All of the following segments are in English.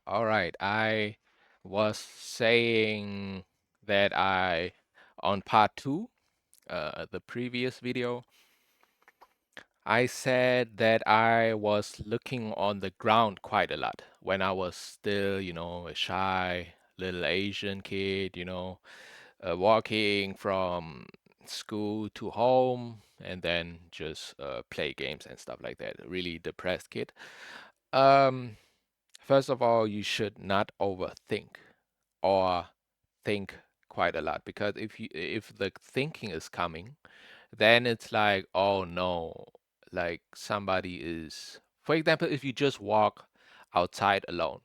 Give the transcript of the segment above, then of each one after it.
All right. I was saying that on part two, the previous video, I said that I was looking on the ground quite a lot when I was still, a shy little Asian kid, walking from school to home and then just play games and stuff like that. A really depressed kid. Um, First of all, you should not overthink or think quite a lot because if the thinking is coming, then it's like, oh no, like somebody is, for example, if you just walk outside alone,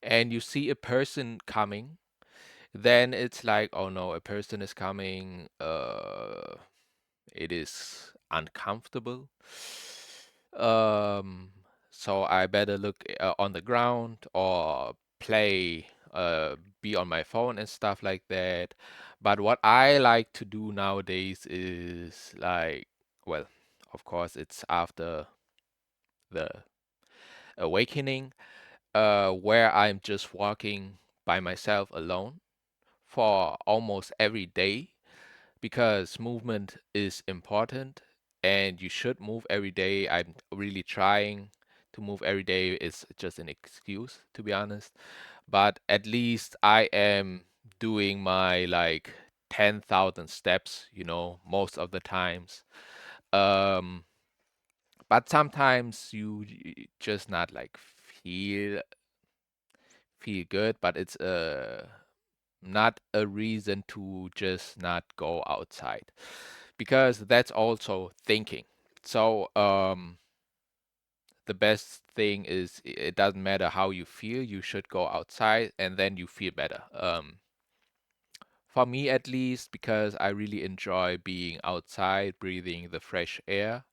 and you see a person coming, then it's like, oh no, a person is coming, it is uncomfortable. Um, so I better look on the ground or play, be on my phone and stuff like that. But what I like to do nowadays is like, well, of course, it's after the awakening, where I'm just walking by myself alone for almost every day because movement is important and you should move every day. I'm really trying to move every day. It's just an excuse, to be honest. But at least I am doing my like 10,000 steps, most of the times. Um, but sometimes you just not like feel good, but it's not a reason to just not go outside because that's also thinking. So the best thing is it doesn't matter how you feel, you should go outside and then you feel better. For me at least, because I really enjoy being outside, breathing the fresh air,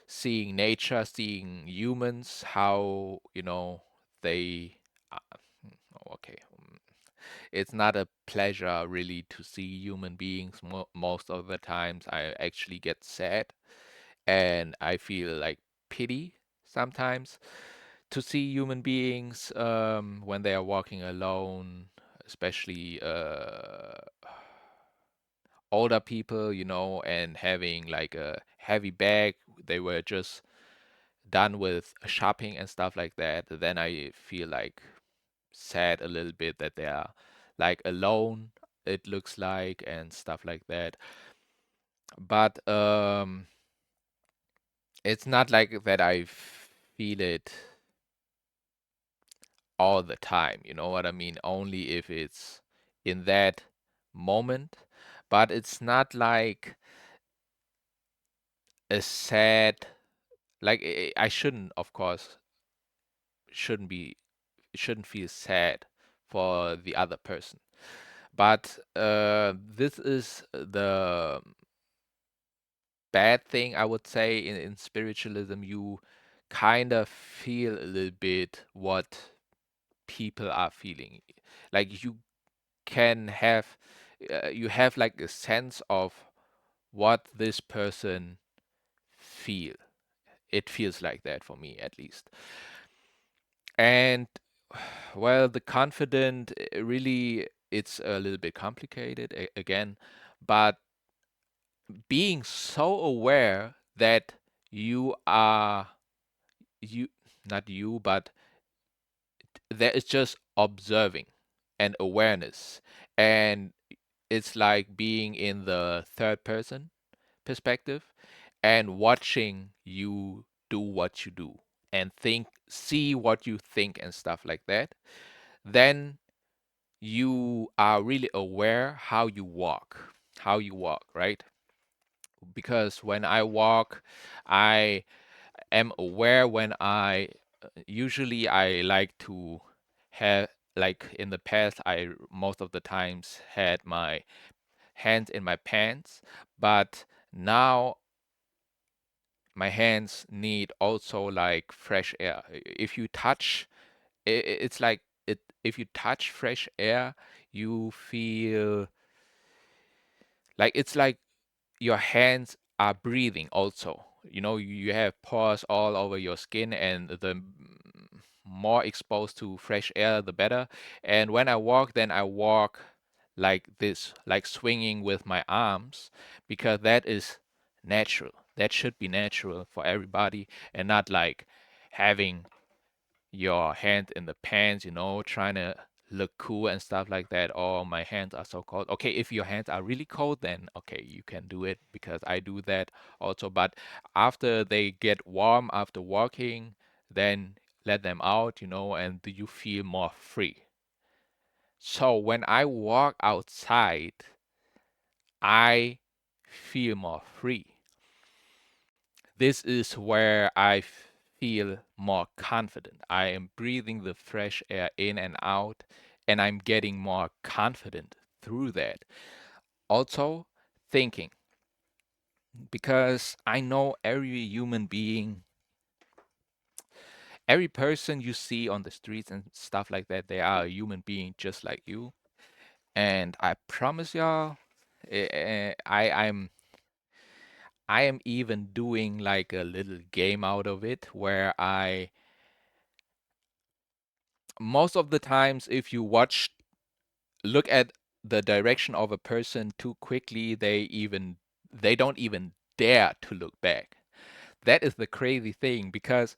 seeing nature, seeing humans, how, they. Uh, okay, it's not a pleasure really to see human beings. Most of the times, I actually get sad and I feel like pity sometimes to see human beings when they are walking alone, especially older people, and having like a heavy bag. They were just done with shopping and stuff like that. Then I feel like sad a little bit that they are like alone, it looks like, and stuff like that. But it's not like that I feel it all the time, you know what I mean? Only if it's in that moment. But it's not like a sad, like I shouldn't, of course, shouldn't be, shouldn't feel sad for the other person. But this is the bad thing, I would say, in spiritualism. You kind of feel a little bit what people are feeling. Like can have, you have like a sense of what this person feel. It feels like that for me, at least. And well, the confident, really, it's a little bit complicated again, but being so aware that you are you not you, but there is just observing and awareness, and it's like being in the third person perspective and watching you do what you do and see what you think and stuff like that. Then you are really aware how you walk, right? Because when I walk, I am aware when usually I like to have, like in the past, I most of the times had my hands in my pants, but now my hands need also like fresh air. If you touch, it's like it. If you touch fresh air, you feel like it's like your hands are breathing also. You have pores all over your skin, and more exposed to fresh air, the better. And when I walk, then I walk like this, like swinging with my arms, because that is natural. That should be natural for everybody, and not like having your hand in the pants, trying to look cool and stuff like that. Oh, my hands are so cold. Okay, if your hands are really cold, then okay, you can do it because I do that also. But after they get warm after walking, then let them out, and you feel more free. So when I walk outside, I feel more free. This is where I feel more confident. I am breathing the fresh air in and out, and I'm getting more confident through that. Also, thinking, because I know every human being, every person you see on the streets and stuff like that, they are a human being just like you. And I promise y'all, I am even doing like a little game out of it where most of the times, if you look at the direction of a person too quickly, they don't even dare to look back. That is the crazy thing, because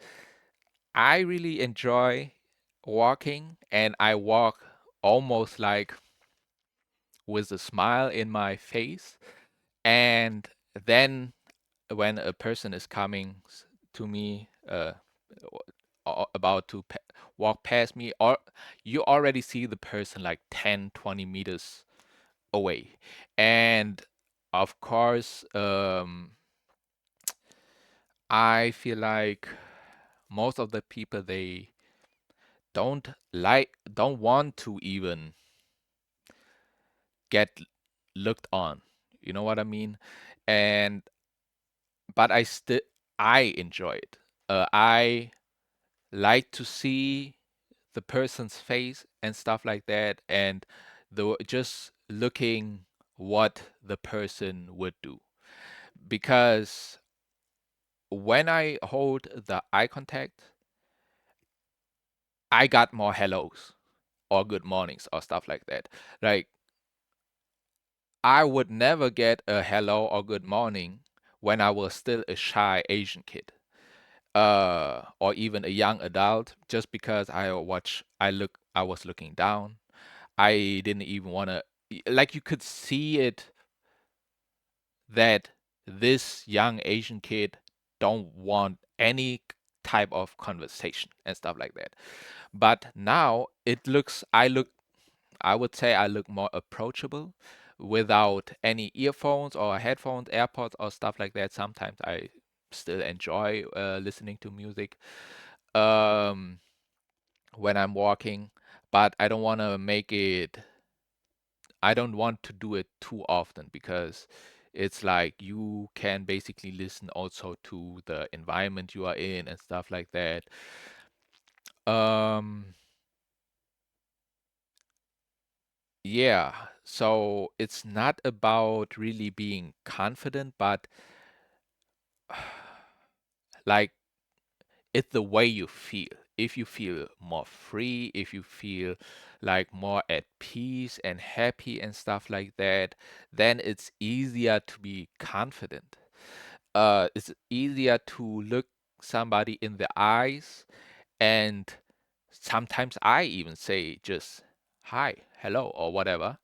I really enjoy walking, and I walk almost like with a smile in my face. And then when a person is coming to me, about to walk past me, or you already see the person like 10, 20 meters away. And of course, I feel like most of the people, they don't want to even get looked on. You know what I mean? And but I enjoy it. I like to see the person's face and stuff like that, and just looking what the person would do. Because when I hold the eye contact, I got more hellos or good mornings or stuff like that. Like, I would never get a hello or good morning when I was still a shy Asian kid, or even a young adult, just because I was looking down. I didn't even want to, like, you could see it that this young Asian kid don't want any type of conversation and stuff like that. But now I would say I look more approachable without any earphones or headphones, AirPods or stuff like that. Sometimes I still enjoy listening to music um, when I'm walking, but I don't want to do it too often, because it's like you can basically listen also to the environment you are in and stuff like that. Um, yeah, so it's not about really being confident, but like, it's the way you feel. If you feel more free, if you feel like more at peace and happy and stuff like that, then it's easier to be confident. It's easier to look somebody in the eyes, and sometimes I even say just hi, hello, or whatever.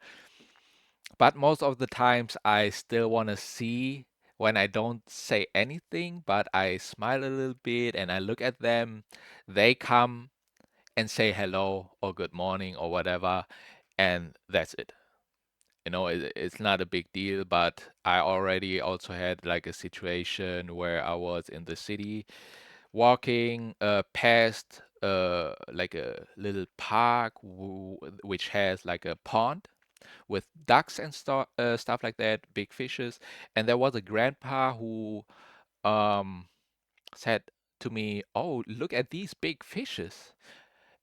But most of the times I still want to see, when I don't say anything, but I smile a little bit and I look at them, they come and say hello or good morning or whatever, and that's it. It's not a big deal, but I already also had like a situation where I was in the city walking past like a little park which has like a pond with ducks and stuff like that, big fishes. And there was a grandpa who um, said to me, "Oh, look at these big fishes."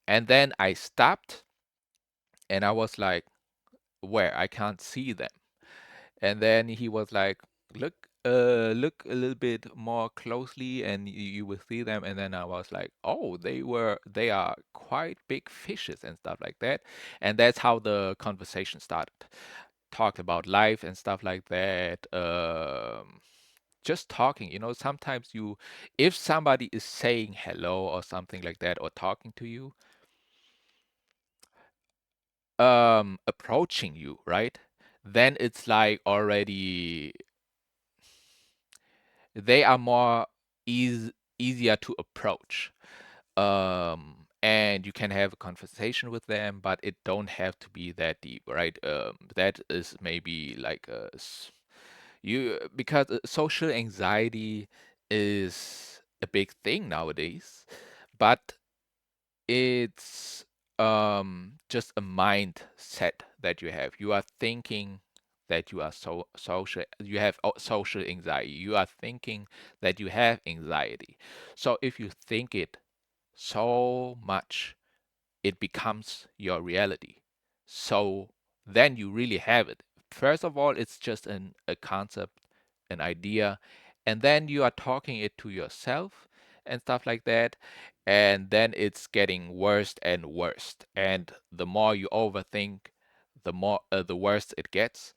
And then I stopped and I was like, "Where? I can't see them." And then he was like, "Look look a little bit more closely and you will see them. And then I was like, oh, they are quite big fishes and stuff like that. And that's how the conversation started. Talked about life and stuff like that. Just talking, sometimes if somebody is saying hello or something like that, or talking to you, approaching you, right? Then it's like already they are more eas easier to approach. And you can have a conversation with them, but it don't have to be that deep, right? That is maybe like because social anxiety is a big thing nowadays, but it's just a mindset that you have. You are thinking that you are social, you have social anxiety. You are thinking that you have anxiety. So if you think it so much, it becomes your reality. So then you really have it. First of all, it's just a concept, an idea, and then you are talking it to yourself and stuff like that. And then it's getting worse and worse. And the more you overthink, the worse it gets.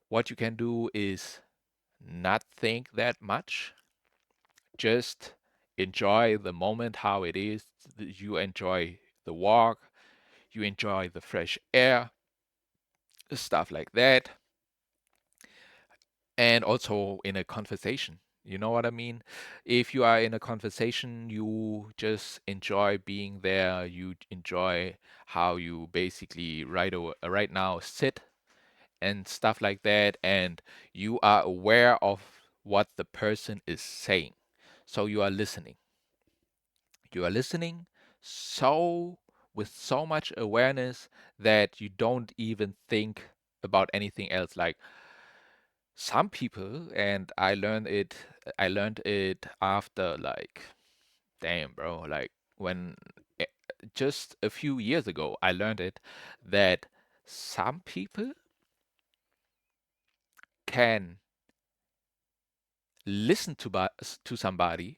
What you can do is not think that much. Just enjoy the moment how it is. You enjoy the walk, you enjoy the fresh air, stuff like that. And also in a conversation. You know what I mean? If you are in a conversation, you just enjoy being there. You enjoy how you basically right now sit and stuff like that. And you are aware of what the person is saying. So you are listening. You are listening so with so much awareness that you don't even think about anything else. Like some people, and I learned it after like, damn, bro, like when eh, just a few years ago, I learned it that some people can listen to somebody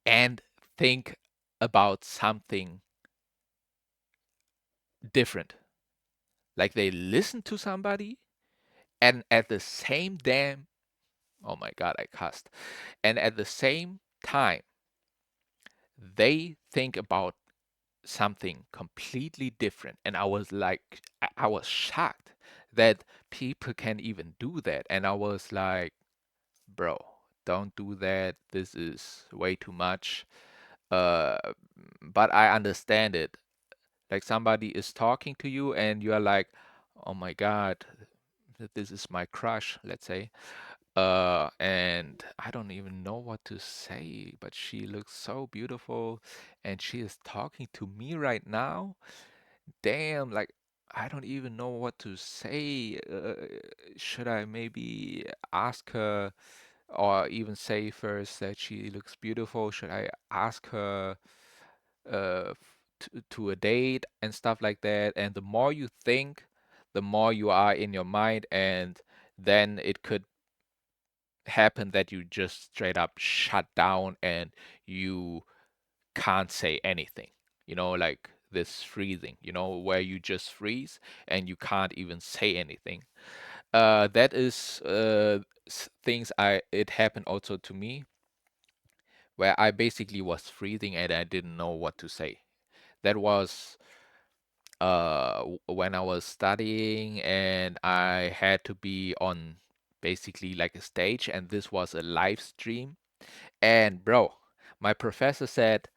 and think about something different. Like they listen to somebody and at the same damn, oh my God, I cussed. And at the same time, they think about something completely different. And I was like, I was shocked that people can even do that. And I was like, bro, don't do that. This is way too much. Uh, but I understand it. Like somebody is talking to you and you are like, oh my God, this is my crush, let's say. And I don't even know what to say, but she looks so beautiful and she is talking to me right now. Damn, like I don't even know what to say. Should I maybe ask her or even say first that she looks beautiful? Should I ask her to a date and stuff like that? And the more you think, the more you are in your mind, and then it could happen that you just straight up shut down and you can't say anything. Like this freezing, where you just freeze and you can't even say anything. That is things it happened also to me, where I basically was freezing and I didn't know what to say. That was when I was studying and I had to be on basically like a stage, and this was a live stream. And bro, my professor said,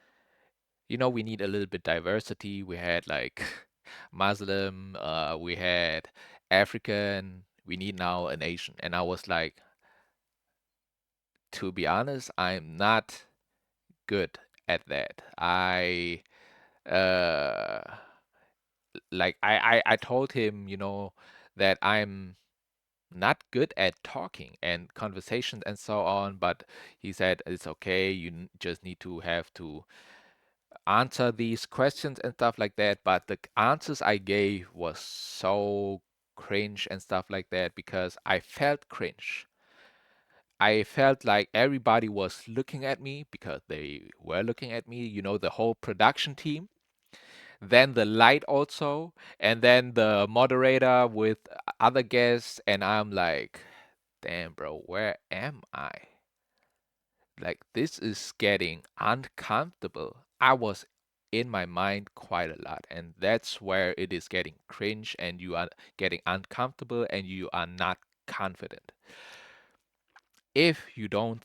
we need a little bit diversity. We had like Muslim, we had African, we need now an Asian. And I was like, to be honest, I'm not good at that. Uh I told him, that I'm not good at talking and conversations and so on, but he said it's okay, you just need to have to answer these questions and stuff like that. But the answers I gave was so cringe and stuff like that because I felt cringe. I felt like everybody was looking at me because they were looking at me, the whole production team, then the light also, and then the moderator with other guests, and I'm like, damn, bro, where am I? Like, this is getting uncomfortable. I was in my mind quite a lot, and that's where it is getting cringe, and you are getting uncomfortable, and you are not confident. If you don't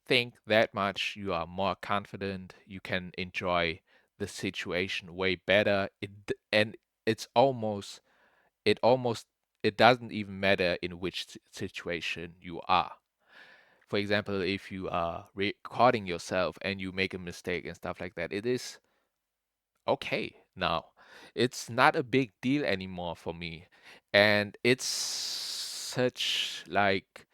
think that much, you are more confident, you can enjoy the situation way better. And it's it almost, it doesn't even matter in which situation you are. For example, if you are recording yourself and you make a mistake and stuff like that, it is okay now. It's not a big deal anymore for me. And it's such like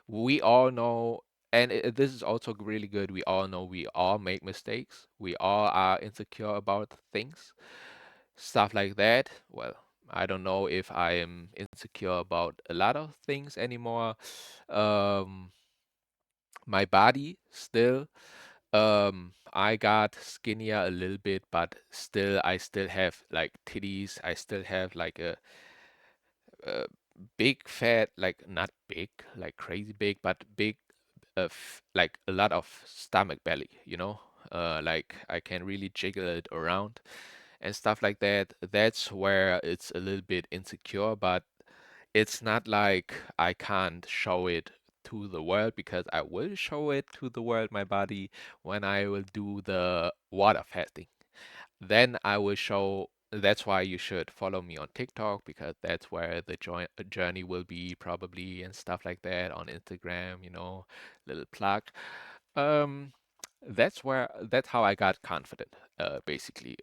we all know, and this is also really good. We all know we all make mistakes. We all are insecure about things, stuff like that. Well, I don't know if I am insecure about a lot of things anymore. Um, my body still, I got skinnier a little bit, but still, I still have like titties. I still have like a big fat, like not big, like crazy big, but big, like a lot of stomach belly, like I can really jiggle it around and stuff like that. That's where it's a little bit insecure, but it's not like I can't show it to the world because I will show it to the world, my body, when I will do the water fasting. Then I will show. That's why you should follow me on TikTok because that's where the journey will be probably and stuff like that on Instagram, little plug. Um, that's how I got confident, basically.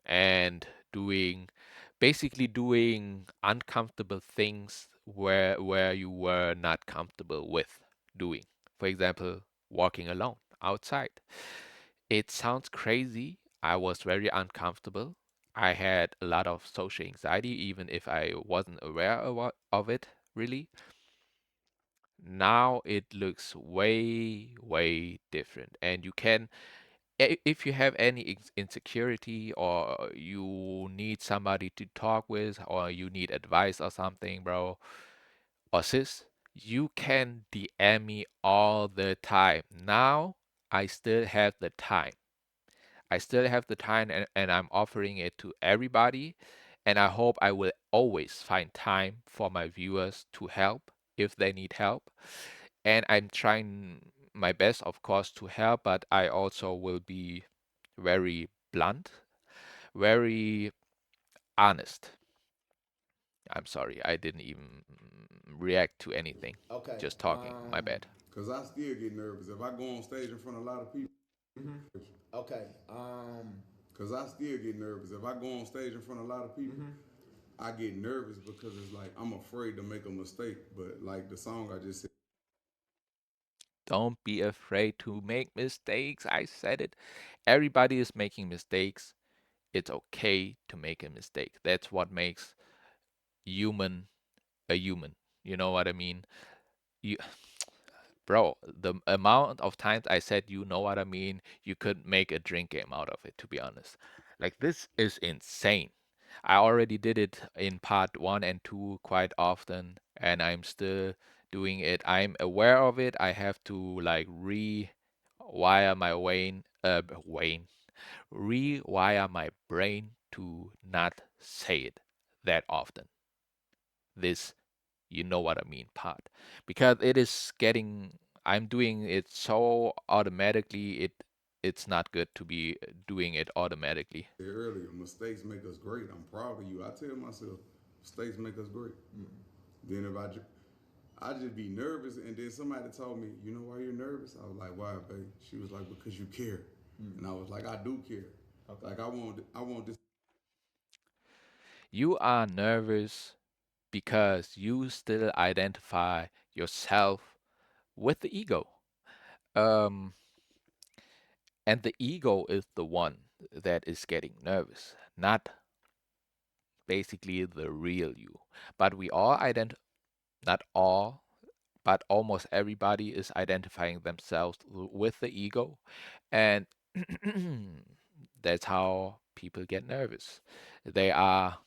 And doing basically doing uncomfortable things where you were not comfortable with doing. For example, walking alone outside. It sounds crazy. I was very uncomfortable. I had a lot of social anxiety, even if I wasn't aware of it, really. Now it looks way, way different. And you can, if you have any insecurity or you need somebody to talk with or you need advice or something, bro, or sis, you can DM me all the time. Now I still have the time. I still have the time and I'm offering it to everybody. And I hope I will always find time for my viewers to help if they need help. And I'm trying my best, of course, to help, but I also will be very blunt, very honest. I'm sorry, I didn't even react to anything. Okay. Just talking. My bad. Cause I still get nervous if I go on stage in front of a lot of people. Okay. Cause I still get nervous if I go on stage in front of a lot of people. I get nervous because it's like I'm afraid to make a mistake. But like the song I just said, Don't be afraid to make mistakes. I said it. Everybody is making mistakes. It's okay to make a mistake. That's what makes human a human. You know what I mean? You, bro, the amount of times I said you know what I mean, you could make a drink game out of it, to be honest. Like, this is insane. I already did it in part one and two quite often, and I'm still doing it. I'm aware of it. I have to like rewire my rewire my brain to not say it that often. This you know what I mean part. Because it is getting I'm doing it so automatically it's not good to be doing it automatically. earlier, mistakes make us great. I'm proud of you. I tell myself, mistakes make us great. Then if I just be nervous, and then somebody told me, you know why you're nervous? I was like, why, babe? She was like, because you care, and I was like, I do care. Okay. Like I want this. You are nervous because you still identify yourself with the ego. Um, and the ego is the one that is getting nervous, not basically the real you. But we all not all, but almost everybody is identifying themselves with the ego, and that's how people get nervous. They are,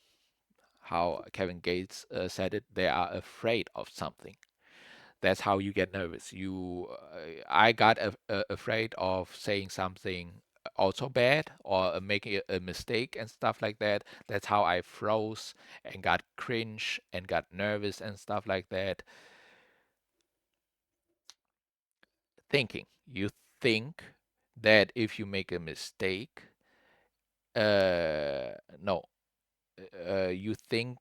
how Kevin Gates said it, they are afraid of something. That's how you get nervous. I got afraid of saying something also bad, or making a mistake and stuff like that. That's how I froze and got cringe and got nervous and stuff like that. Thinking, you think that if you make a mistake, no, you think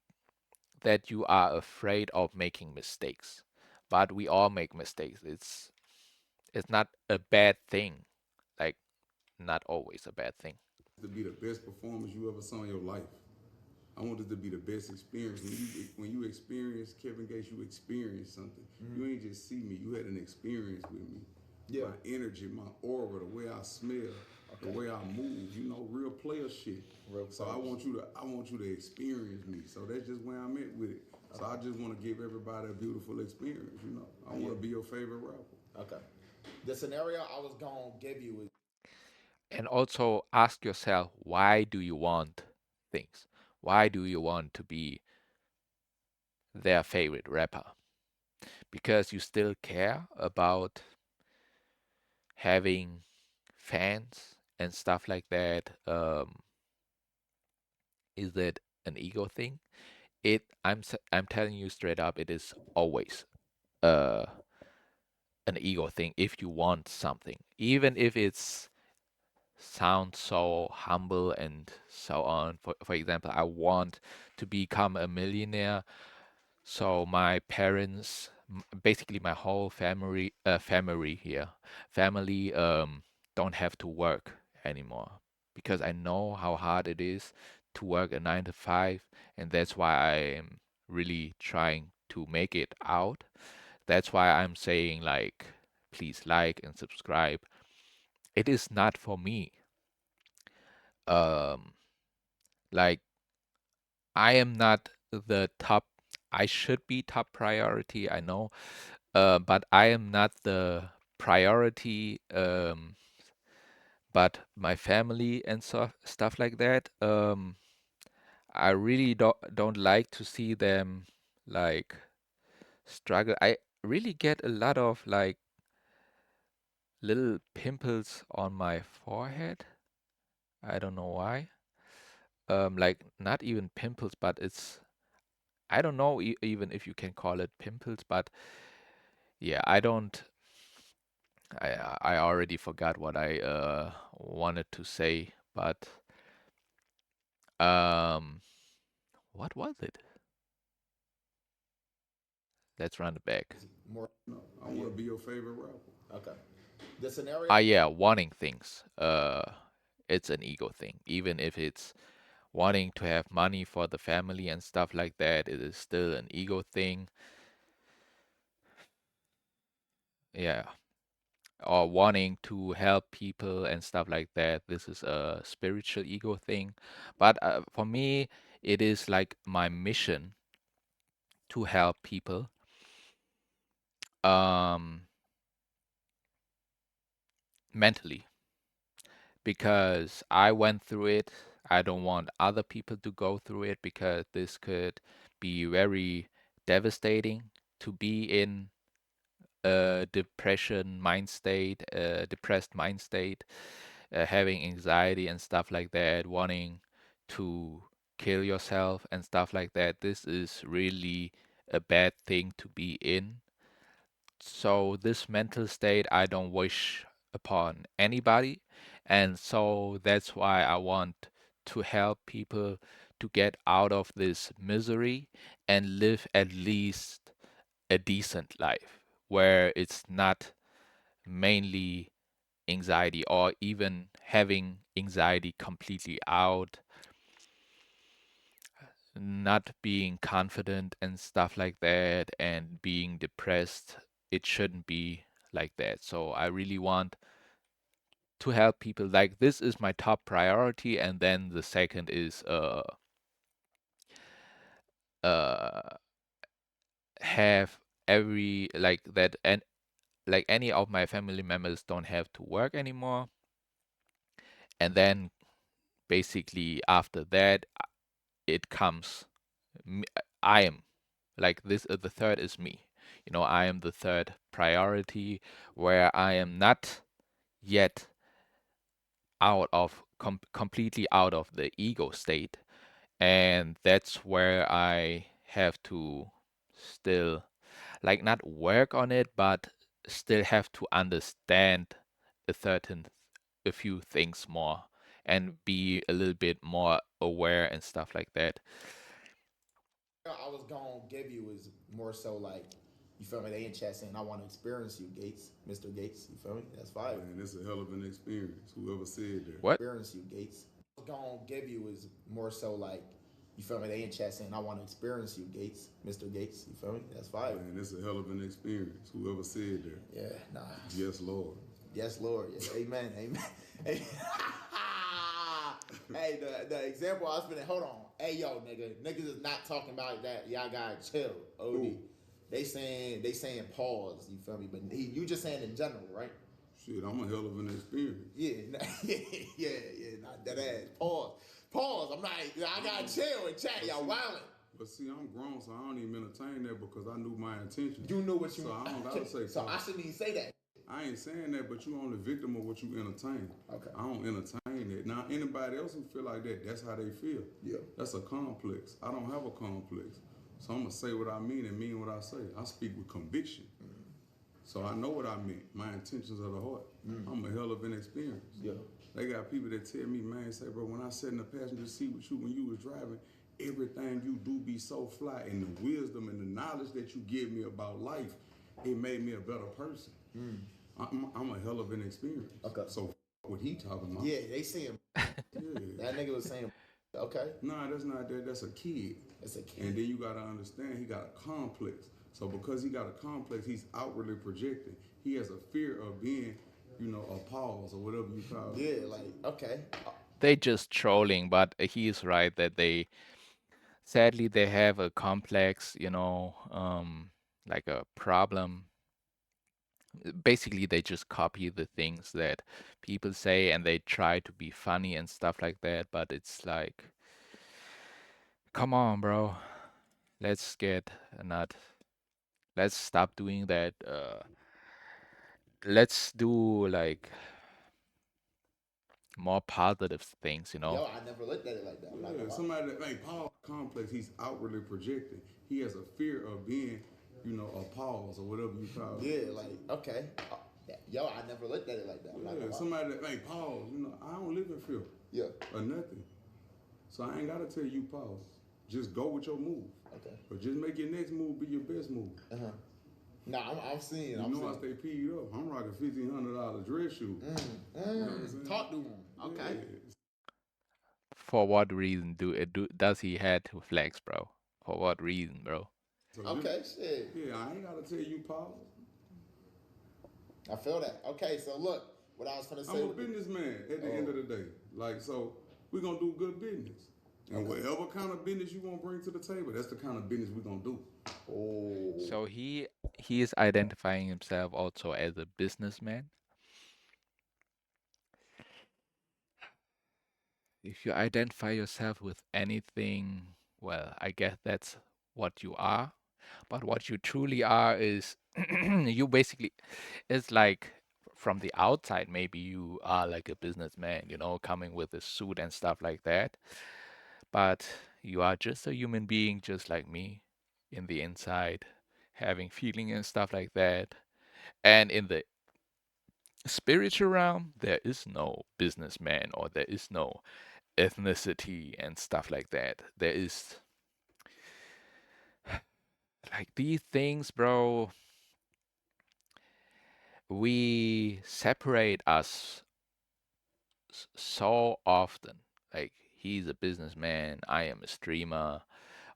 that you are afraid of making mistakes, but we all make mistakes. It's not a bad thing, like, not always a bad thing. To be the best performance you ever saw in your life. I want it to be the best experience. When you experience Kevin Gates, you experience something. Mm-hmm. You ain't just see me. You had an experience with me. Yeah. My energy, my aura, the way I smell, okay, the way I move. You know, real player shit. Real so I want you to experience me. So that's just where I'm at with it. Okay. So I just want to give everybody a beautiful experience. You know, I want to be your favorite rapper. Okay. The scenario I was gonna give you is And also ask yourself, why do you want things? Why do you want to be their favorite rapper? Because you still care about having fans and stuff like that. Is it an ego thing? I'm telling you straight up, it is always uh an ego thing if you want something, even if it's sounds so humble and so on. For example, I want to become a millionaire, so my parents, basically my whole family don't have to work anymore, because I know how hard it is to work a 9 to 5, and that's why I'm really trying to make it out. That's why I'm saying, like, please like and subscribe. It is not for me. Um, like, I am not the top. I should be top priority, I know, but I am not the priority. But my family and stuff like that. I really don't like to see them, like, struggle. I really get a lot of, like, little pimples on my forehead. I don't know why. Like, not even pimples, but it's, I don't know even if you can call it pimples, but yeah, I already forgot what I wanted to say, but um what was it? Let's run it back. more. No, I want to be your favorite rapper. Okay. The scenario. Ah, yeah, wanting things. It's an ego thing. Even if it's wanting to have money for the family and stuff like that, it is still an ego thing. Yeah. Or wanting to help people and stuff like that. This is a spiritual ego thing. But for me, it is like my mission to help people. Um, Mentally, because I went through it. I don't want other people to go through it, because this could be very devastating to be in a depression mind state, a depressed mind state, having anxiety and stuff like that, wanting to kill yourself and stuff like that. This is really a bad thing to be in. So this mental state I don't wish upon anybody. And so that's why I want to help people to get out of this misery and live at least a decent life, where it's not mainly anxiety, or even having anxiety completely out, not being confident and stuff like that, and being depressed. It shouldn't be like that. So I really want to help people. Like, this is my top priority, and then the second is uh have every like that and like any of my family members don't have to work anymore. And then basically after that, it comes. I am like this. The third is me. I am the third priority where I am not yet completely out of the ego state. And that's where I have to still like not work on it, but still have to understand a few things more and be a little bit more aware and stuff like that. I was gonna give you is more so like, you feel me? They in chat saying I want to experience you, Gates, Mr. Gates. You feel me? That's fire. Man, it's a hell of an experience. Whoever said that. What? Experience you, Gates. I was gonna give you is more so like, you feel me? They in chat saying I want to experience you, Gates, Mr. Gates. You feel me? That's fire. Man, it's a hell of an experience. Whoever said that. Yeah, nah. Yes, Lord. Yes, Lord. Yes, amen. Amen. Hey, hey, the example I was finna hold on. Hey, yo, niggas is not talking about that. Y'all gotta chill. OD. Ooh. They saying pause. You feel me? But you just saying in general, right? Shit, I'm a hell of an experience. Yeah, yeah. Not that ass. Pause. Pause. I'm not. I gotta chill and chat. Y'all wildin'. But see, I'm grown, so I don't even entertain that because I knew my intention. You knew what you. So I don't gotta say So I pause. shouldn't even say that. I ain't saying that, but you only victim of what you entertain. Okay. I don't entertain it. Now, anybody else who feel like that, that's how they feel. Yeah. That's a complex. I don't have a complex. So I'm gonna say what I mean and mean what I say. I speak with conviction. So I know what I meant. My intentions of the heart. I'm a hell of an experience. Yeah. They got people that tell me, man, say, bro, when I sat in the passenger seat with you when you was driving, everything you do be so fly, and the wisdom and the knowledge that you give me about life, it made me a better person. I'm a hell of an experience. Okay. So what he talking about? Yeah, they saying Yeah. that nigga was saying. Okay. Nah, that's not that. That's a kid. That's a kid. And then you gotta understand he got a complex. So because he got a complex, he's outwardly projecting. He has a fear of being, a pause or whatever you call it. Yeah, like okay. They just trolling, but he is right that sadly they have a complex, like a problem. Basically, they just copy the things that people say and they try to be funny and stuff like that, but it's like, come on, bro. Let's get not let's stop doing that. Let's do like more positive things. Yo, I never looked at it like that. I'm not Yeah, gonna lie. somebody that ain't Paul complex, he's outwardly projecting. He has a fear of being, a pause or whatever you call it. Yeah, like okay. Yo, I never looked at it like that. I'm not Yeah, gonna lie. somebody that ain't pause, I don't live in fear Yeah. or nothing. So I ain't gotta tell you pause. Just go with your move. Okay. But just make your next move be your best move. Uh-huh. Nah, I'm seeing. You I'm know I seeing. stay peed up. I'm rocking $1,500 dress shoes. You know what I'm saying? Talk to him. Okay. Yeah. For what reason does he had to flex, bro? For what reason, bro? So Okay, shit. yeah, I ain't gotta tell you pause. I feel that. Okay, so look, what I was gonna say. I'm a businessman at the end of the day. Like, so we're gonna do good business. And whatever kind of business you want to bring to the table, that's the kind of business we're gonna do. Oh. So he is identifying himself also as a businessman. If you identify yourself with anything, well, I guess that's what you are. But what you truly are is you basically, it's like from the outside, maybe you are like a businessman, coming with a suit and stuff like that. But you are just a human being, just like me, in the inside, having feeling and stuff like that. And in the spiritual realm, there is no businessman or there is no ethnicity and stuff like that. There is like these things, bro. We separate us so often. Like he's a businessman, I am a streamer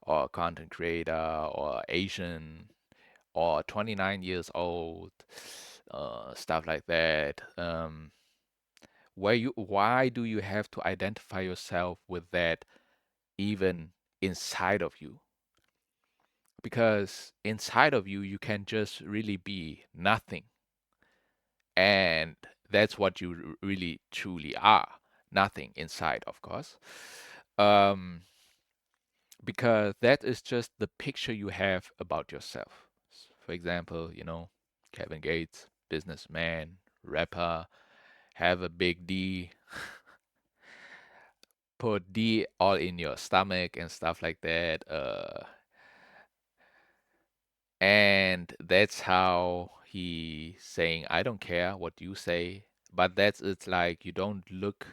or a content creator or Asian or 29 years old, stuff like that. Why do you have to identify yourself with that even inside of you? because inside of you, you can just really be nothing. And that's what you really truly are. Nothing inside, of course. Um, because that is just the picture you have about yourself. For example, Kevin Gates, businessman, rapper, have a big D, put D all in your stomach and stuff like that. And that's how he saying, I don't care what you say, but that's it's like you don't look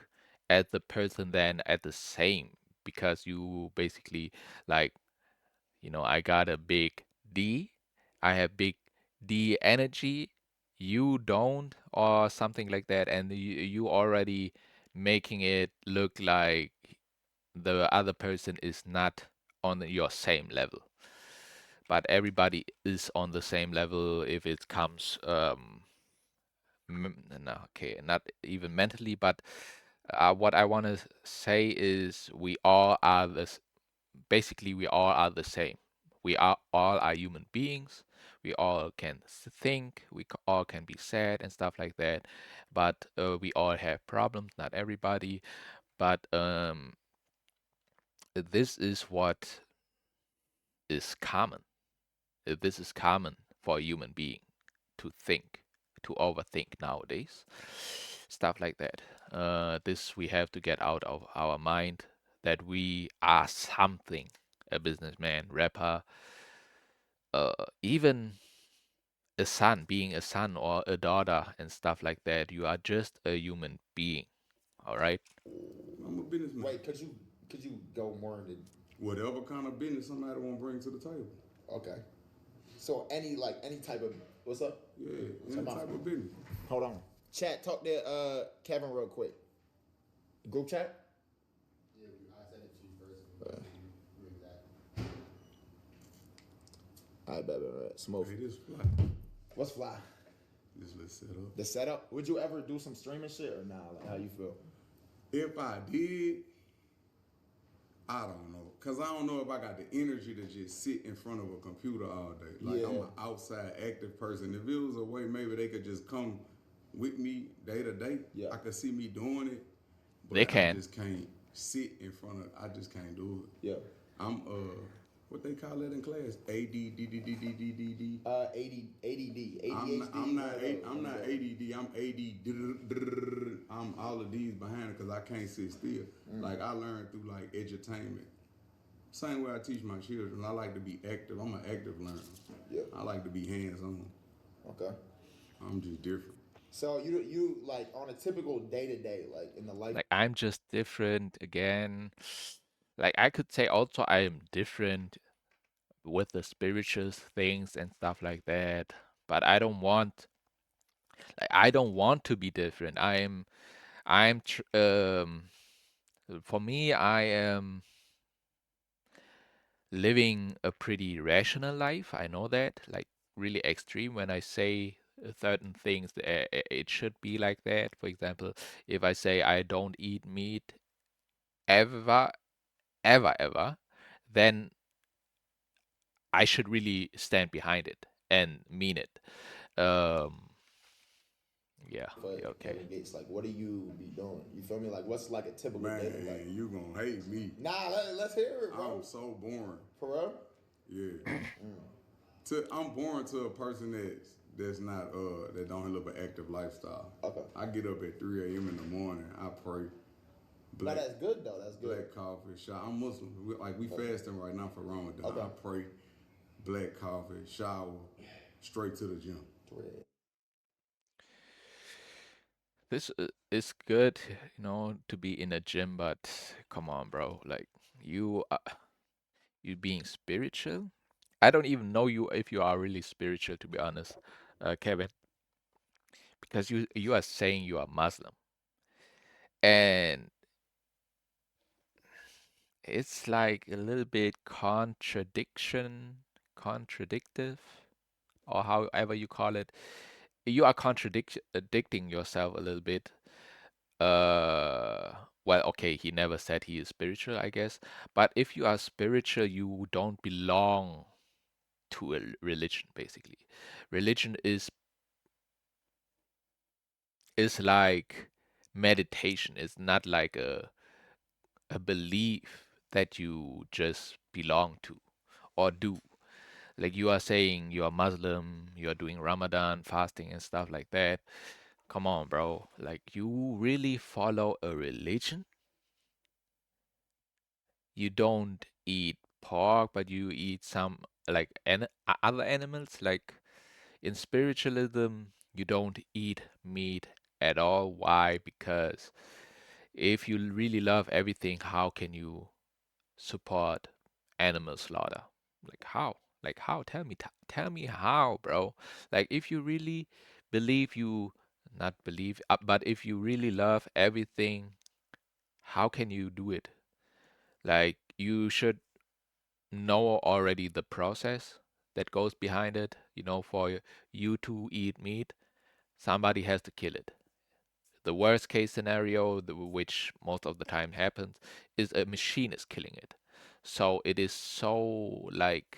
at the person then at the same because you basically like, I got a big D, I have big D energy, you don't, or something like that, and you already making it look like the other person is not on your same level, but everybody is on the same level if it comes no, okay, not even mentally, but what I want to say is basically we all are the same. We are all are human beings. We all can think, all can be sad and stuff like that, but we all have problems, not everybody, but this is what is common. This is common for a human being to think, to overthink nowadays. Stuff like that. This we have to get out of our mind that we are something. A businessman, rapper, even a son, being a son or a daughter and stuff like that. You are just a human being. All right. I'm a businessman. Wait, could you go more into? Whatever kind of business somebody want to bring to the table. Okay. So any type of what's up? Yeah, any Come on. type of business. Hold on. Chat, talk to Kevin real quick. Group chat. Yeah, I sent it to you first. And you exactly. All right, bet. Smoke. Hey, this fly. What's fly? This let's set up. The setup. Would you ever do some streaming shit or nah? Like how you feel? If I did, I don't know. Cause I don't know if I got the energy to just sit in front of a computer all day. Like I'm Yeah. an outside active person. If it was a way maybe they could just come with me day to day, Yeah. I could see me doing it. They But I can. just can't sit in front of I just can't do it. Yeah. I'm what they call that in class? ADDDDDDD. 80 ADD, I'm ADHD. not One of those. I'm not ADD. I'm AD. I'm all of these behind it because I can't sit still. Like I learned through like edutainment. Same way I teach my children. I like to be active. I'm an active learner. Yeah. I like to be hands on. Okay. I'm just different. So you like on a typical day to day, like in the life. Like I'm just different again. Like I could say also I am different with the spiritual things and stuff like that. But I don't want to be different. I'm for me I am living a pretty rational life. I know that, like really extreme when I say certain things, it should be like that. For example, if I say I don't eat meat ever, ever, then I should really stand behind it and mean it. Um, yeah, For yeah, okay. Kevin Gates, like what do you be doing? You feel me? Like what's like a typical day to like? Man, you gonna hate me. Nah, let's hear it, bro. I'm so boring. For real? Yeah. I'm born to a person that's not that don't live an active lifestyle. Okay. I get up at 3 a.m. in the morning. I pray. But Black that's good though. That's good. black coffee, shower. I'm Muslim. We fasting right now for Ramadan. Okay. I pray, black coffee, shower, straight to the gym. This is good, to be in a gym, but come on, bro. Like you being spiritual. I don't even know you if you are really spiritual, to be honest, Kevin, because you are saying you are Muslim, and it's like a little bit contradictive, or however you call it. You are contradicting yourself a little bit. Uh, well, okay, he never said he is spiritual, I guess. But if you are spiritual, you don't belong. to a religion, basically. Religion is like meditation. It's not like a belief that you just belong to or do. Like you are saying you are Muslim, you are doing Ramadan, fasting and stuff like that. Come on, bro. Like you really follow a religion? You don't eat pork, but you eat some like other animals. Like in spiritualism, you don't eat meat at all. Why? Because if you really love everything, how can you support animal slaughter? Like how? Like how? Tell me how, bro. Like if you really believe you, not believe, but if you really love everything, how can you do it? Like you should know already the process that goes behind it. You know, for you to eat meat, somebody has to kill it. The worst case scenario, which most of the time happens, is a machine is killing it. So it is so like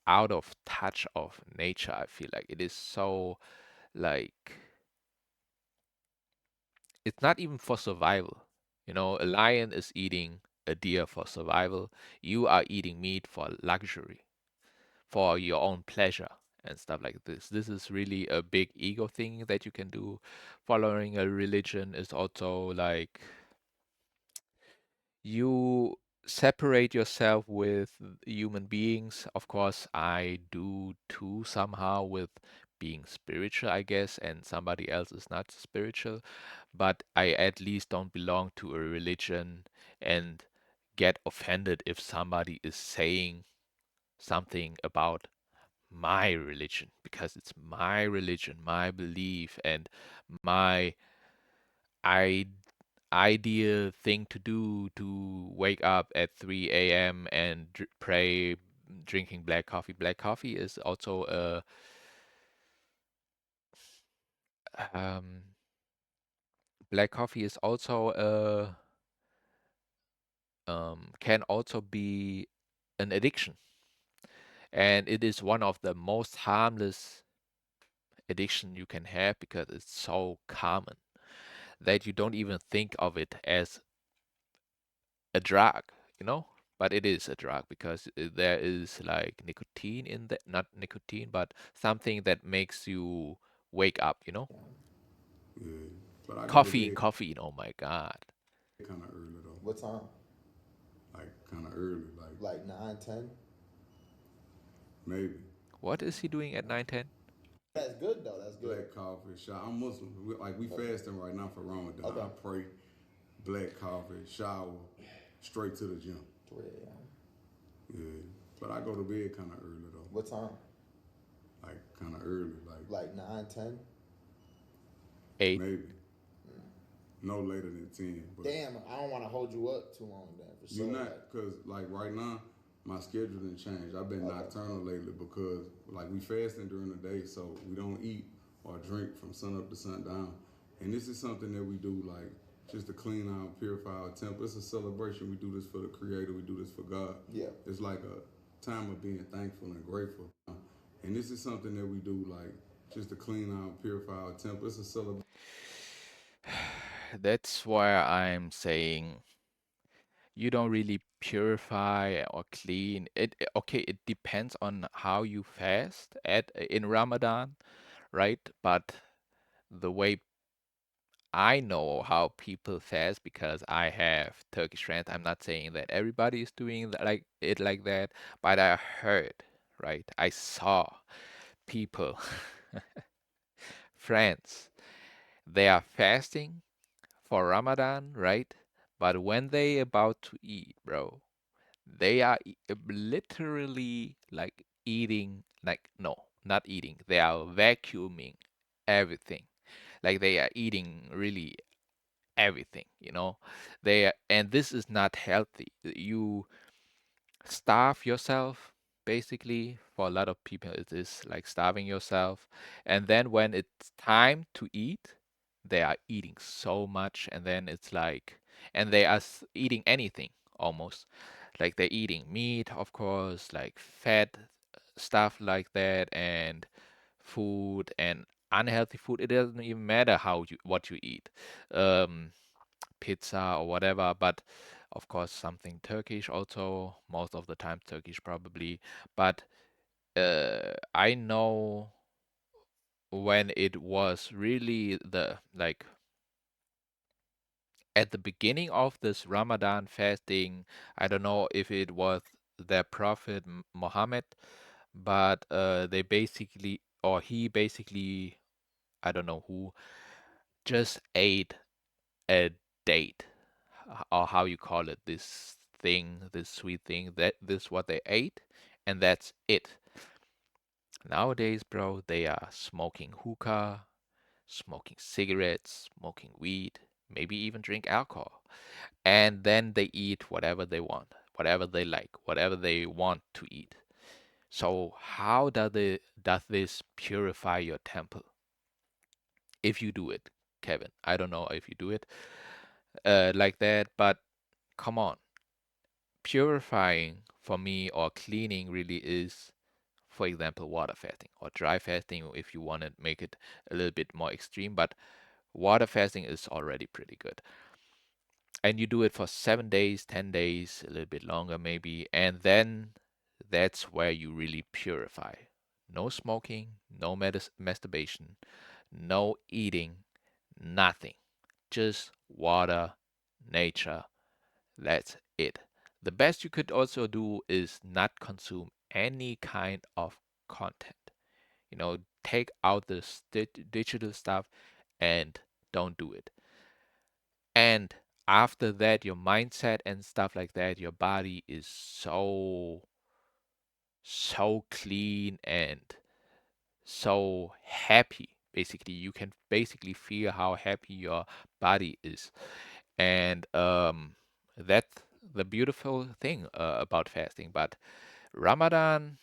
out of touch of nature. I feel like it is so like it's not even for survival. You know, a lion is eating a deer for survival. You are eating meat for luxury, for your own pleasure and stuff like this. This is really a big ego thing that you can do. Following a religion is also like you separate yourself with human beings. Of course, I do too somehow with being spiritual, I guess, and somebody else is not spiritual, but I at least don't belong to a religion and get offended if somebody is saying something about my religion because it's my religion, my belief, and my I ideal thing to do to wake up at 3 a.m. and pray drinking black coffee. Black coffee is also um, black coffee is also can also be an addiction, and it is one of the most harmless addiction you can have because it's so common that you don't even think of it as a drug, you know? But it is a drug because there is like nicotine in the not nicotine, but something that makes you wake up, you know? Yeah, but I go to Coffee, bed caffeine, oh my God. kind of early though, What time? like kind of early, like Like 9, 10. maybe What is he doing at 9:10? That's good though. That's good. black coffee, shower. I'm Muslim. We Okay. fasting right now for Ramadan. Okay. I pray, black coffee, shower, straight to the gym. 3 a.m. Yeah, but I go to bed kind of early though, What time? like kind of early, like Like 9, 10. 8. maybe no later than 10. But Damn, I don't want to hold you up too long then for you sure. not, Like, cause like right now my schedule didn't change. I've been okay. nocturnal lately because like we fasting during the day, so we don't eat or drink from sun up to sundown. And this is something that we do like just to clean out, purify our temple. It's a celebration. We do this for the Creator. We do this for God. Yeah. It's like a time of being thankful and grateful. And this is something that we do like just to clean out, purify our temple. It's a celebration. That's why I'm saying you don't really purify or clean. Okay, it depends on how you fast at in Ramadan, right? But the way I know how people fast because I have Turkish friends. I'm not saying that everybody is doing like that, but I heard, right? I saw people, friends, they are fasting for Ramadan, right? But when they about to eat, bro, they are literally like eating, like no, not eating. They are vacuuming everything. Like they are eating really everything, you know. And this is not healthy. You starve yourself basically. For a lot of people it is like starving yourself, and then when it's time to eat, they are eating so much, and then it's like, and they are eating anything almost. Like they're eating meat, of course, like fat, stuff like that, and food and unhealthy food. It doesn't even matter how you what you eat, um, pizza or whatever. But of course, something Turkish also. Most of the time, Turkish probably. But I know when it was really the like at the beginning of this Ramadan fasting. I don't know if it was their prophet Muhammad, but they basically, or he basically, I don't know who, just ate a date, or how you call it, this thing, this sweet thing, that this what they ate, and that's it. Nowadays, bro, they are smoking hookah, smoking cigarettes, smoking weed, maybe even drink alcohol. And then they eat whatever they want, whatever they like, whatever they want to eat. So how does this purify your temple? If you do it, Kevin. I don't know if you do it like that, but come on. Purifying for me, or cleaning, really is, for example, water fasting or dry fasting if you want to make it a little bit more extreme, but water fasting is already pretty good. And you do it for 7 days, 10 days, a little bit longer maybe, and then that's where you really purify. No smoking, no masturbation, no eating, nothing. Just water, nature. That's it. The best you could also do is not consume any kind of content. Take out the digital stuff and don't do it. And after that, your mindset and stuff like that, your body is so clean and so happy. Basically, you can basically feel how happy your body is. And that's the beautiful thing about fasting. But Ramadan,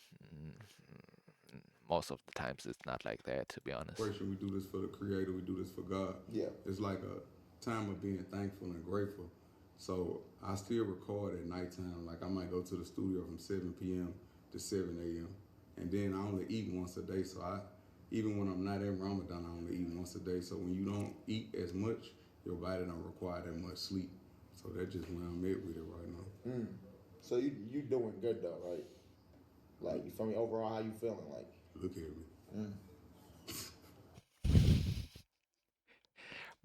most of the times it's not like that, to be honest. Celebration, we do this for the Creator, we do this for God. Yeah. It's like a time of being thankful and grateful. So I still record at nighttime. Like I might go to the studio from 7 p.m. to 7 a.m. And then I only eat once a day. So even when I'm not in Ramadan, I only eat once a day. So when you don't eat as much, your body don't require that much sleep. So that's just where I'm at with it right now. So you doing good though, right? Like you feel me? Overall, how you feeling? Like, Look at me.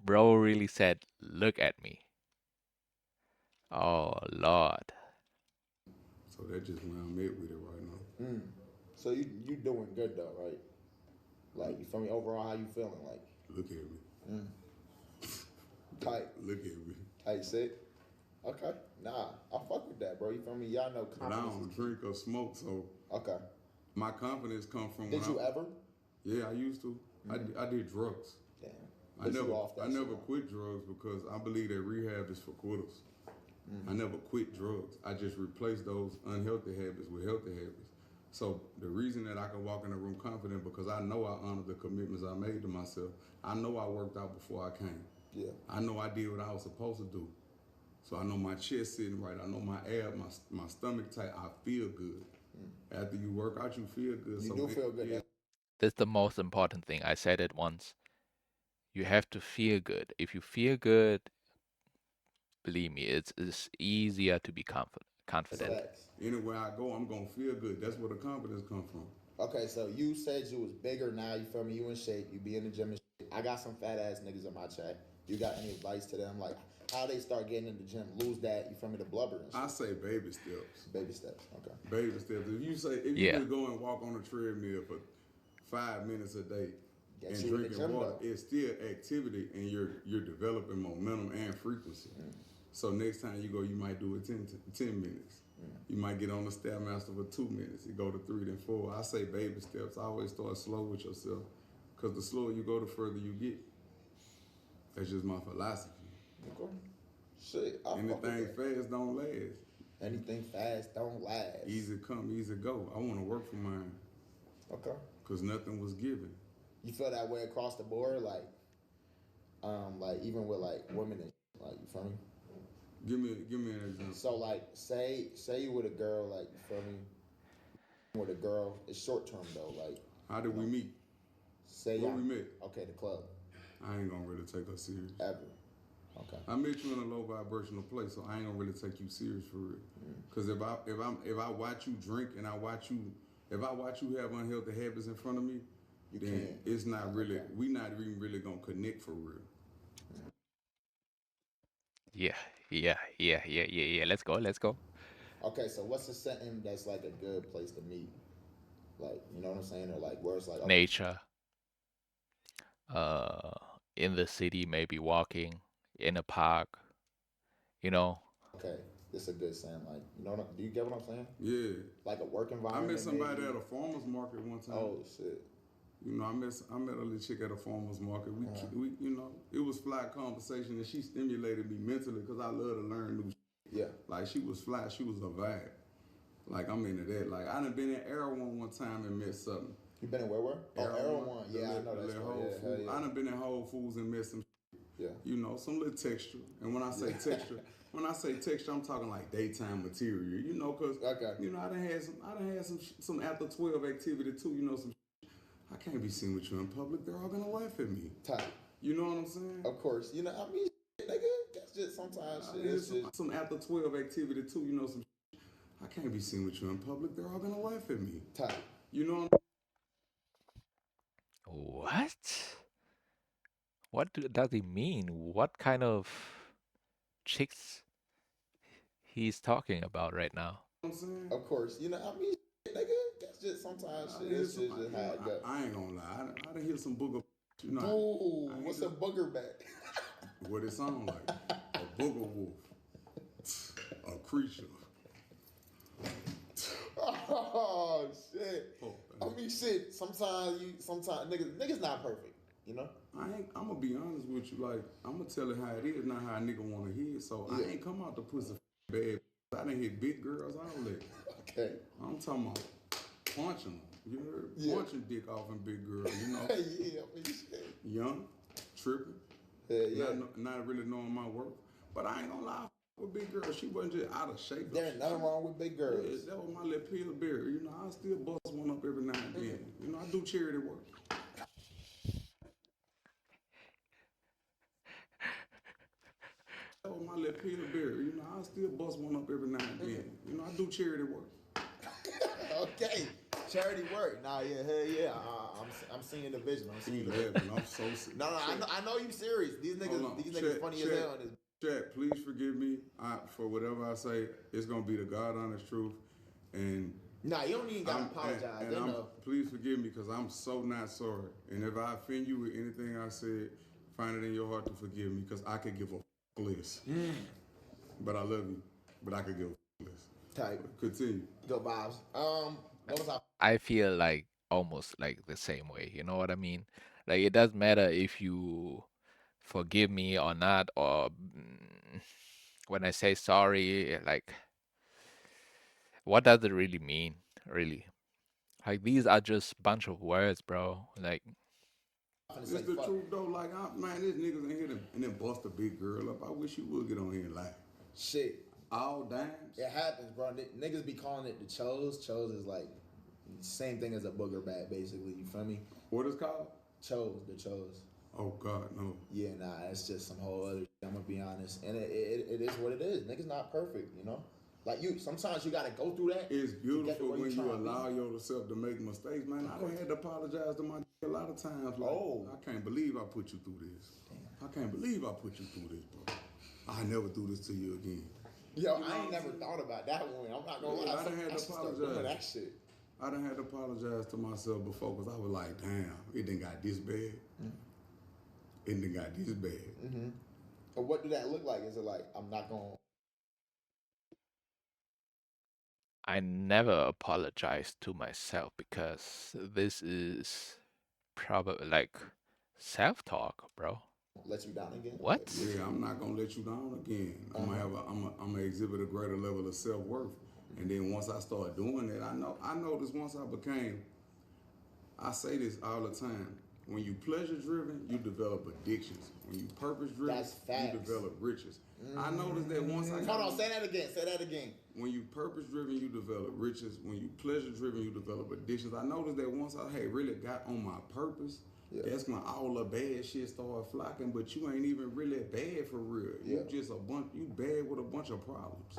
Bro really said, "Look at me." Oh, Lord. So that's just where I'm at with it right now. so you doing good though, right? Like you feel me? Overall, how you feeling? Like, Look at me. tight, Look at me. tight, sick. Okay, nah, I fuck with that, bro. You feel me? Y'all know But I confidence is don't key. drink or smoke, so Okay. my confidence come from when Did I. you ever? Yeah, I used to. I did drugs. Damn. I But never you off I that shit never now? quit drugs because I believe that rehab is for quitters. I never quit drugs. I just replaced those unhealthy habits with healthy habits. So the reason that I can walk in the room confident because I know I honored the commitments I made to myself. I know I worked out before I came. Yeah. I know I did what I was supposed to do. So I know my chest sitting right. I know my ab, my stomach tight. I feel good. After you work out, you feel good. You So do feel good. yeah, That's the most important thing. I said it once. You have to feel good. If you feel good, believe me, it's easier to be That's so confident. facts. anywhere I go, I'm gonna feel good. That's where the confidence come from. Okay, so you said you was bigger now. You feel me? You in shape. You be in the gym and shit. I got some fat ass niggas in my chat. You got any advice to them? Like how they start getting in the gym, lose that, you feel me, the blubber and I shit. say baby steps. Baby steps. Okay. Baby steps. If you Yeah. just go and walk on a treadmill for 5 minutes a day Get and you in the drinking gym water, though. it's still activity and you're developing momentum and frequency. So next time you go, you might do it 10 minutes. You might get on the stairmaster for 2 minutes. You go to 3, then 4. I say baby steps. I always start slow with yourself, because the slower you go, the further you get. That's just my philosophy. Okay. Shit, I fuck with Anything that. fast don't last. Anything fast don't last. Easy come, easy go. I want to work for mine Okay. because nothing was given. You feel that way across the board, like even with like women and shit, like you feel me? Give me an example. So like say you with a girl, like you feel me? with a girl. It's short term though. Like, How you did we know, meet? say Where y'all, we met? okay, the club, I ain't gonna really take her serious. ever. Okay. I met you in a low vibrational place, so I ain't gonna really take you serious for real. Cause if I watch you drink and if I watch you have unhealthy habits in front of me, You then can't. it's not really Okay. we not even really gonna connect for real. Yeah, yeah. Let's go, let's go. Okay, so what's a setting that's like a good place to meet? Like, you know what I'm saying? Or like where it's like, okay, Nature, uh, in the city, maybe walking in a park, you know, okay, this is a good setting. Like, you know, do you get what I'm saying? Yeah. Like a work I met environment, somebody maybe. at a farmer's market one time. Oh shit. You know, I met a little chick at a farmer's market. We you know, it was fly conversation, and she stimulated me mentally because I love to learn new. Yeah. Like she was fly, she was a vibe. Like I'm into that. Like I done been in Erewhon one time and met something. You been in where? Oh, Arrow Erewhon, One. Yeah, I know the that little store. Whole Yeah, hell Foods. yeah. I done been in Whole Foods and met some, Yeah. you know, some little texture. And when I say Yeah. texture, I'm talking like daytime material. You know, cause Okay. you know I done had some after 12 activity too. You know, some. I can't be seen with you in public. They're all gonna laugh at me. Type. You know what I'm saying? Of course. You know, I mean, shit, nigga, that's just sometimes I shit. did It's just some after 12 activity too. You know, some. I can't be seen with you in public. They're all gonna laugh at me. type. You know. what? Does he mean? What kind of chicks he's talking about right now? What I'm saying? Of course. You know, I mean, shit, nigga, that's just sometimes I shit. done hear It's some. just You how know, it go. I ain't gonna lie. I done hear some booger. You know, Boo. I ain't What's a just booger bat? what it sound like. A booger wolf, a creature. Oh shit. Oh, I mean, shit. Sometimes niggas not perfect. You know. I'm gonna be honest with you. Like I'm gonna tell it how it is, not how a nigga wanna hear it. So Yeah. I ain't come out the pussy bad. I done hit big girls all that. Okay. I'm talking about punching them. You heard? Yeah. Punching dick off in big girls. You know, Yeah. I mean, shit. young, tripping, Yeah. not really knowing my worth. But I ain't gonna lie with big girls. She wasn't just out of shape. There ain't nothing wrong with big Yeah, girls. that was my little Pillsbury. You know, I still bust one up every now and then. You know, I do charity work. That was my little Pillsbury. You know, I still bust one up every now and then. You know, I do charity work. Okay. Charity work. Nah, yeah, hell yeah. I'm seeing the vision. I'm He seeing the vision. laughing. I'm so sick. No, I know you serious. These Hold on. niggas funny as hell. In this. Chat, please forgive me for whatever I say. It's gonna be the God honest truth, and Nah, you don't even gotta apologize. and They I'm know. please forgive me because I'm so not sorry. And if I offend you with anything I said, find it in your heart to forgive me because I could give a less. But I love you. But I could give a less. Type. Continue. Good vibes. What was I? I feel like almost like the same way. You know what I mean? Like it doesn't matter if you forgive me or not, or when I say sorry, like what does it really mean? Really? Like these are just bunch of words, bro. Like I'm finna say It's the fuck. truth though. Like, man, this niggas in here and then bust a big girl up. I wish you would get on here and lie. Shit. All dimes. It happens, bro. Niggas be calling it the chose. Chose is like same thing as a booger bat, basically. You feel me? What is called? Chose, the chose. Oh God, no. Yeah, nah, it's just some whole other shit, I'm gonna be honest. And it is what it is. Niggas not perfect, you know? Like sometimes you gotta go through that. It's to get to beautiful where when you tryna be. allow yourself to make mistakes, man. I done had to apologize to my a lot of times. Like, Oh. I can't believe I put you through this. Damn. I can't believe I put you through this, bro. I never do this to you again. Yo, You know I ain't what never I'm saying? thought about that one. I'm not gonna Yeah, lie. I done had I to should start doing apologize. that shit. I done had to apologize to myself before because I was like, damn, it done got this bad. It done got this bad. Mm-hmm. But what do that look like? Is it like I'm not gonna? I never apologize to myself because this is probably like self-talk, bro. Let you down again? Like, What? Yeah, I'm not gonna let you down again. I'm gonna exhibit a greater level of self worth. And then once I start doing that, I noticed once I say this all the time. when you pleasure driven, you develop addictions. When you purpose driven, That's you facts. develop riches. I noticed that once I got Hold on, on. say that again. Say that again. When you purpose driven, you develop riches. When you pleasure driven, you develop addictions. I noticed that once I had really got on my purpose, Yeah. that's when all the bad shit started flocking. But you ain't even really bad for real. Yeah. You just a bunch. You bad with a bunch of problems.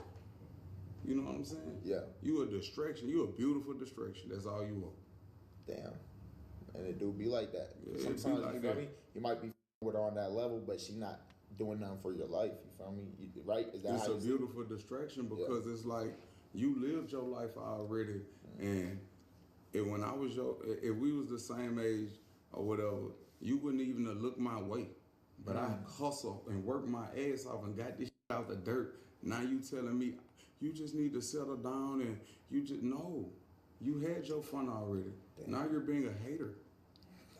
You know what I'm saying? Yeah. You a distraction. You a beautiful distraction. That's all you are. Damn. And it do be like that. Yeah, it be Sometimes you like feel that. me. You might be with her on that level, but she not doing nothing for your life. You feel me? Right? Is that It's how a you see it? beautiful distraction Yeah. because it's like you lived your life already, and when I was if we was the same age or whatever, you wouldn't even have looked my way. But I hustled and worked my ass off and got this shit out the dirt. Now you telling me you just need to settle down and you just no. You had your fun already. Damn. Now you're being a hater.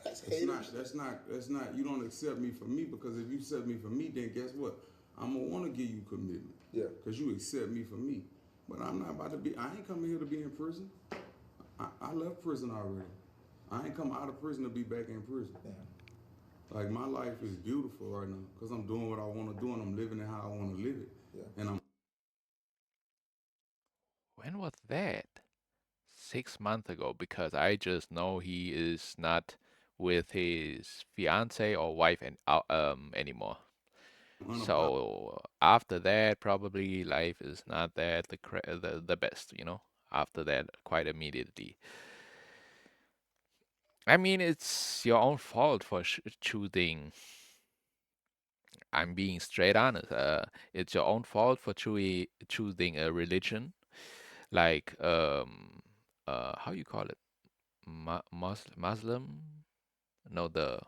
That's That's hater not. shit. That's not. That's not. You don't accept me for me because if you accept me for me, then guess what? I'm gonna want to give you commitment Yeah. because you accept me for me. But I'm not about to be. I ain't coming here to be in prison. I left prison already. I ain't come out of prison to be back in prison. Damn. Like my life is beautiful right now because I'm doing what I want to do and I'm living it how I want to live it. Yeah. And I'm When was that? 6 months ago, because I just know he is not with his fiance or wife anymore. unapologetic. So after that, probably life is not that the best, After that, quite immediately. I mean, it's your own fault for choosing. I'm being straight honest. It's your own fault for choosing a religion like how you call it, Muslim? No, the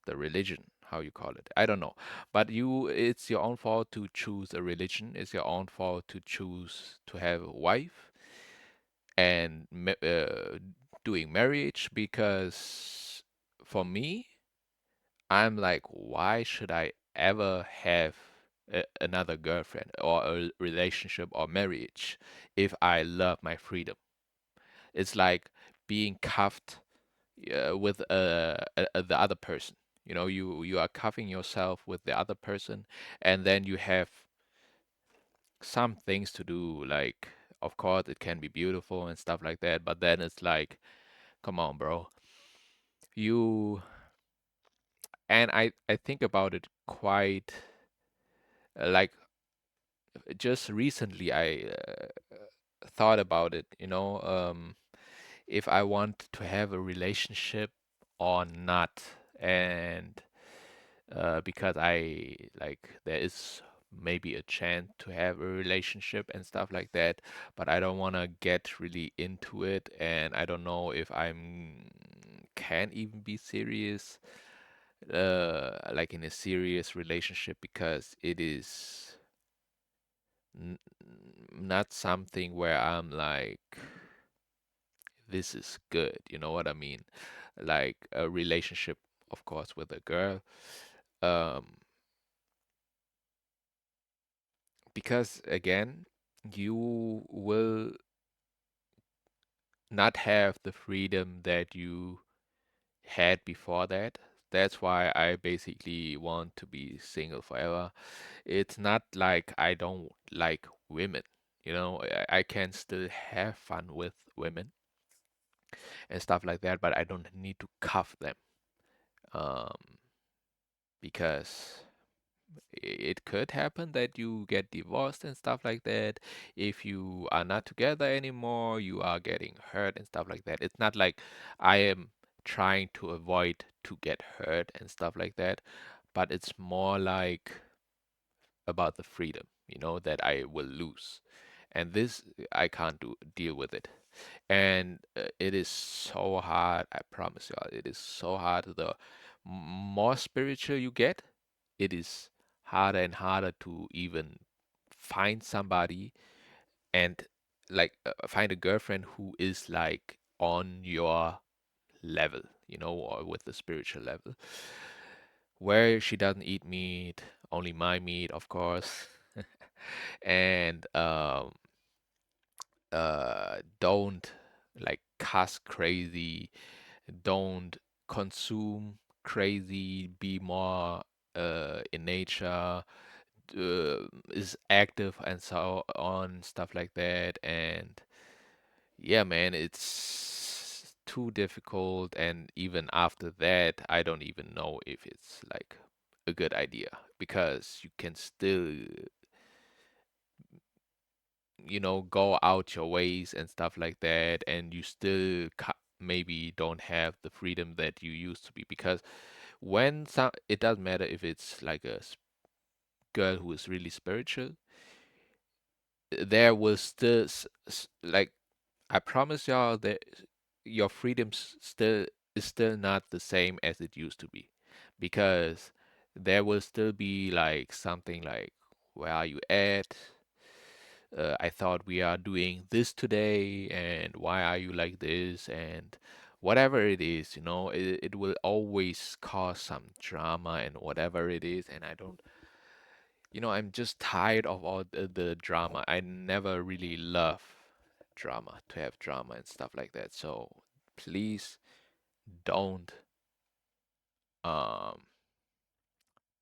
religion. How you call it? I don't know. But it's your own fault to choose a religion. It's your own fault to choose to have a wife and doing marriage because for me, I'm like, why should I ever have another girlfriend or a relationship or marriage if I love my freedom? It's like being cuffed with the other person. You are cuffing yourself with the other person, and then you have some things to do. Like, of course, it can be beautiful and stuff like that, but then it's like, come on, bro. You and I think about it quite like just recently. I thought about it. If I want to have a relationship or not, and because I like there is maybe a chance to have a relationship and stuff like that, but I don't want to get really into it, and I don't know if I'm can even be serious, like in a serious relationship because it is n- not something where I'm like, this is good. You know what I mean? Like a relationship, of course, with a girl. Um, because again, you will not have the freedom that you had before that. That's why I basically want to be single forever. It's not like I don't like women. I can still have fun with women and stuff like that, but I don't need to cuff them. Um, because it could happen that you get divorced and stuff like that. If you are not together anymore, you are getting hurt and stuff like that. It's not like I am trying to avoid to get hurt and stuff like that, but it's more like about the freedom, that I will lose. And this I can't deal with it. And it is so hard, I promise you, it is so hard. The more spiritual you get, it is harder and harder to even find somebody and like find a girlfriend who is like on your level, or with the spiritual level, where she doesn't eat meat, only my meat, of course, and don't like cuss crazy, don't consume crazy, be more in nature, is active and so on, stuff like that. And yeah, man, it's too difficult. And even after that, I don't even know if it's like a good idea because you can still, go out your ways and stuff like that, and you still maybe don't have the freedom that you used to be. Because it doesn't matter if it's like a girl who is really spiritual, there will still like, I promise y'all that your freedom still is still not the same as it used to be, because there will still be like something like, where are you at? I thought we are doing this today, and why are you like this? And whatever it is, it will always cause some drama and whatever it is. And I don't, I'm just tired of all the drama. I never really love drama, to have drama and stuff like that. So please don't, um,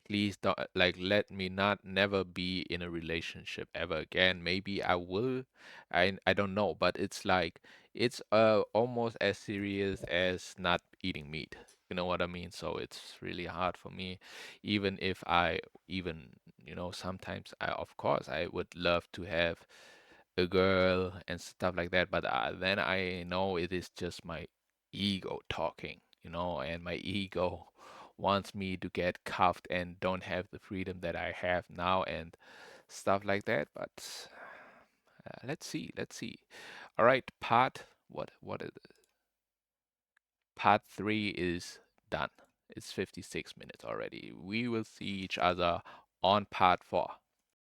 please don't, like, let me not never be in a relationship ever again. Maybe I will. I don't know, but it's like, it's almost as serious as not eating meat. You know what I mean? So it's really hard for me, even if I even, sometimes of course I would love to have a girl and stuff like that, but then I know it is just my ego talking, and my ego wants me to get cuffed and don't have the freedom that I have now and stuff like that. But let's see, let's see. All right, what is it? Part three is done. It's 56 minutes already. We will see each other on part four.